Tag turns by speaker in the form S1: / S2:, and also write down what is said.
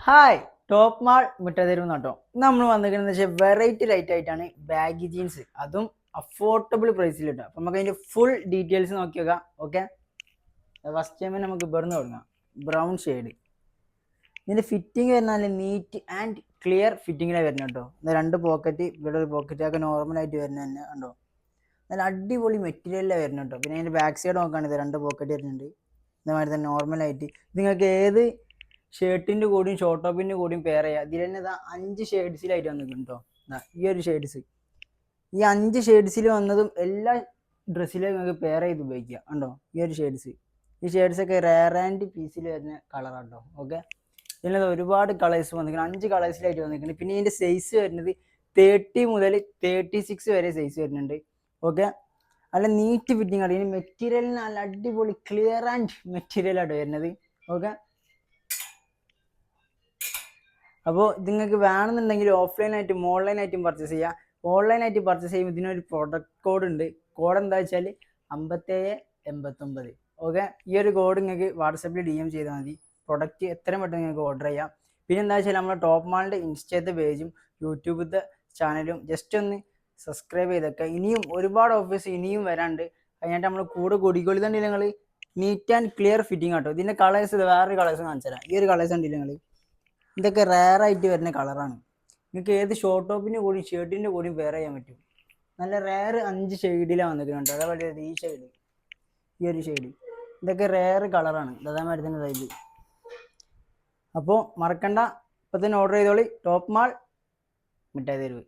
S1: Hi top mall മിഠായി കേട്ടോ. നമ്മൾ വന്നിരിക്കുന്നത് വെച്ചാൽ വെറൈറ്റി ലൈറ്റ് ആയിട്ടാണ് ബാഗി ജീൻസ്, അതും അഫോർഡബിൾ പ്രൈസിൽ കിട്ടുക. അപ്പം നമുക്ക് അതിൻ്റെ ഫുൾ ഡീറ്റെയിൽസ് നോക്കി നോക്കാം. ഓക്കെ, ഫസ്റ്റ് ടൈം നമുക്ക് ഇവിടുന്ന് തുടങ്ങാം. ബ്രൗൺ ഷെയ്ഡ്, ഇതിൻ്റെ ഫിറ്റിംഗ് വരുന്നാൽ നീറ്റ് ആൻഡ് ക്ലിയർ ഫിറ്റിങ്ങിലാണ് വരുന്നത് കേട്ടോ. രണ്ട് പോക്കറ്റ്, ഇവിടെ ഒരു പോക്കറ്റ് ഒക്കെ നോർമലായിട്ട് വരുന്നത് തന്നെ കണ്ടോ. നല്ല അടിപൊളി മെറ്റീരിയലിലാണ് വരുന്നത് കേട്ടോ. പിന്നെ അതിൻ്റെ ബാക്ക് സൈഡ് നോക്കുകയാണെങ്കിൽ രണ്ട് പോക്കറ്റ് വരുന്നുണ്ട്. ഇതേമാതിരി തന്നെ നോർമലായിട്ട് നിങ്ങൾക്ക് ഏത് ഷർട്ടിൻ്റെ കൂടിയും ഷോർട്ട് ടോപ്പിൻ്റെ കൂടിയും പെയർ ചെയ്യുക. ഇതിൽ തന്നെ ഇതാ 5 ഷെയ്ഡ്സിലായിട്ട് വന്നിട്ടുണ്ട് കേട്ടോ. ഈ ഒരു ഷെയ്ഡ്സ്, ഈ 5 ഷെയ്ഡ്സിൽ വന്നതും എല്ലാ ഡ്രസ്സിലും നിങ്ങൾക്ക് പെയർ ചെയ്ത് ഉപയോഗിക്കുക കണ്ടോ. ഈ ഒരു ഷെയ്ഡ്സ്, ഈ ഷെയ്ഡ്സൊക്കെ റെയർ ആൻഡ് പീസിൽ വരുന്ന കളറാണ് കേട്ടോ. ഓക്കെ, ഇതിനകത്ത് ഒരുപാട് കളേഴ്സ് വന്നിരിക്കുന്നത്, 5 കളേഴ്സിലായിട്ട് വന്നിരിക്കുന്നത്. പിന്നെ ഇതിൻ്റെ സൈസ് വരുന്നത് 30 മുതൽ 36 വരെ സൈസ് വരുന്നുണ്ട്. ഓക്കെ, നല്ല നീറ്റ് ഫിറ്റിംഗ് ആണ്. ഇതിന് മെറ്റീരിയലിന് നല്ല അടിപൊളി ക്ലിയർ ആൻഡ് മെറ്റീരിയലാണ് വരുന്നത്. ഓക്കെ, അപ്പോൾ നിങ്ങൾക്ക് വേണമെന്നുണ്ടെങ്കിൽ ഓഫ്ലൈനായിട്ടും ഓൺലൈനായിട്ടും പർച്ചേസ് ചെയ്യുക. ഓൺലൈനായിട്ട് പർച്ചേസ് ചെയ്യുമ്പോൾ ഇതിനൊരു പ്രൊഡക്റ്റ് കോഡ് ഉണ്ട്. കോഡ് എന്താ വെച്ചാൽ 5789. ഓക്കെ, ഈ ഒരു കോഡ് നിങ്ങൾക്ക് വാട്സപ്പിൽ DM ചെയ്താൽ മതി. പ്രൊഡക്റ്റ് എത്രയും പെട്ടെന്ന് നിങ്ങൾക്ക് ഓർഡർ ചെയ്യാം. പിന്നെ എന്താ വെച്ചാൽ നമ്മുടെ ടോപ്പ് മാളിൻ്റെ ഇൻസ്റ്റത്തെ പേജും യൂട്യൂബത്തെ ചാനലും ജസ്റ്റ് ഒന്ന് സബ്സ്ക്രൈബ് ചെയ്തൊക്കെ. ഇനിയും ഒരുപാട് ഓഫേഴ്സ് ഇനിയും വരാണ്ട്. അതിനായിട്ട് നമ്മൾ കൂടെ കൂടിക്കൊള്ളി തന്നെ നിങ്ങൾ നീറ്റ് ആൻഡ് ക്ലിയർ ഫിറ്റിംഗ് ആട്ടോ. ഇതിൻ്റെ കളേഴ്സ് വേറൊരു കളേഴ്സ് കാണിച്ചു തരാം. ഈ ഒരു കളേഴ്സ് ഉണ്ടല്ലോ നിങ്ങൾ, ഇതൊക്കെ റെയർ ആയിട്ട് വരുന്ന കളറാണ്. നിങ്ങൾക്ക് ഏത് ഷോർട്ട് ടോപ്പിൻ്റെ കൂടിയും ഷർട്ടിൻ്റെ കൂടിയും പെയർ ചെയ്യാൻ പറ്റും. നല്ല റെയർ 5 ഷെയ്ഡിലാണ് വന്നിട്ടുണ്ട്. അതേപോലെ ഈ ഷെയ്ഡ്, ഈ ഒരു ഷെയ്ഡ്, ഇതൊക്കെ റെയർ കളറാണ്. അതേമാതിരി തന്നെ ഇത്. അപ്പോൾ മറക്കണ്ട, ഇപ്പം തന്നെ ഓർഡർ ചെയ്തോളി. ടോപ്പ് മാൾ മിഠായി തെരുവ്.